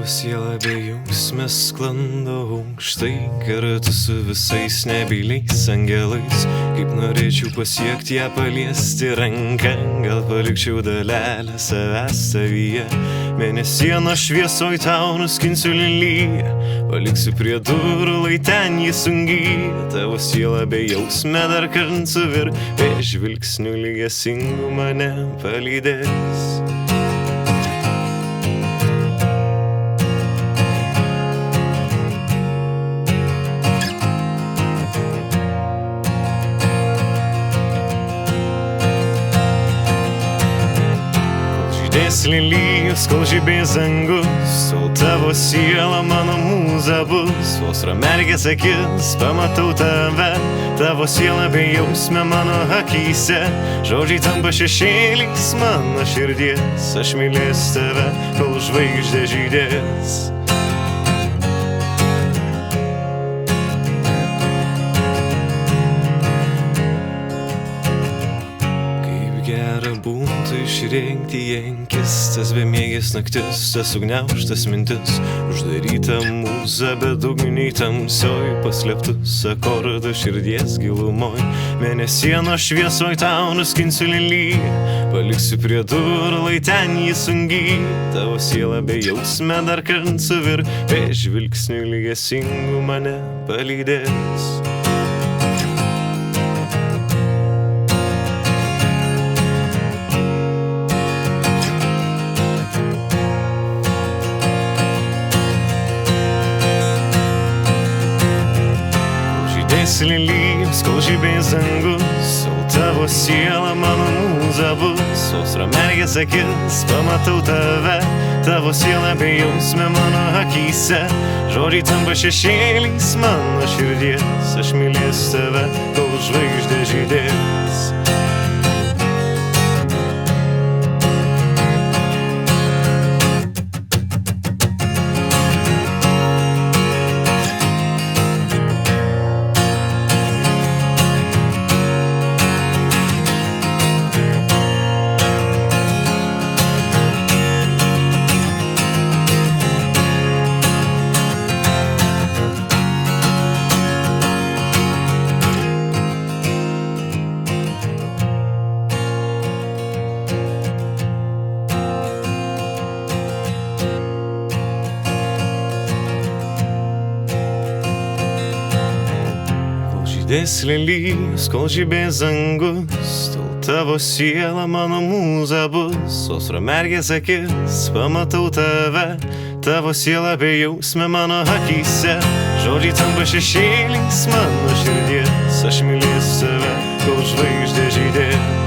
Tavo siela be jausmės sklando aukštai, kartu su visais nebyliais angelais. Kaip norėčiau pasiekti ją, paliesti ranką, gal palikčiau dalelę savęs savyje. Mėnesieno šviesoj tau nuskinsiu liliją, paliksiu prie durų, lai ten jį sungyja. Tavo siela be jausmė dar kart suvirpė, žvilgsniu lygesingų mane palydės. Lilijos, kol žibės dangus, o tavo siela mano mūza bus. Vos pramerkęs akis, pamatau tave, tavo siela be jausmė mano akyse. Žodžiai tampa šešėliais mano širdies, aš mylėsiu tave, kol žvaigždė žydės. Būtų išrinkti jankis, tas bemiegės naktis, tas sugniaužtas mintis, uždaryta mūza bedugniai tamsoj, paslėptus akordų širdies gilumoj. Mėnesieno šviesoj tau nuskinsiu liliją, paliksiu prie durų, lai ten jį sungyja. Tavo siela be jausmė dar kart suvirpė, žvilgsniu lygesingų mane palydės. Lilijos, kol žibės dangus, o tavo siela mano mūza bus. Vos pramerkęs akis, pamatau tave, tavo siela be jausmė mano akyse. Žodžiai tampa šešėliais mano širdies, aš mylėsiu tave, kol žvaigždė žydės. Žydės lilijos, kol žibės dangus, tol tavo siela mano mūza bus. Vos pramerkęs akis, pamatau tave, tavo siela be jausmė mano akyse. Žodžiai tampa šešėliais mano širdies, aš mylėsiu tave, kol žvaigždė žydės.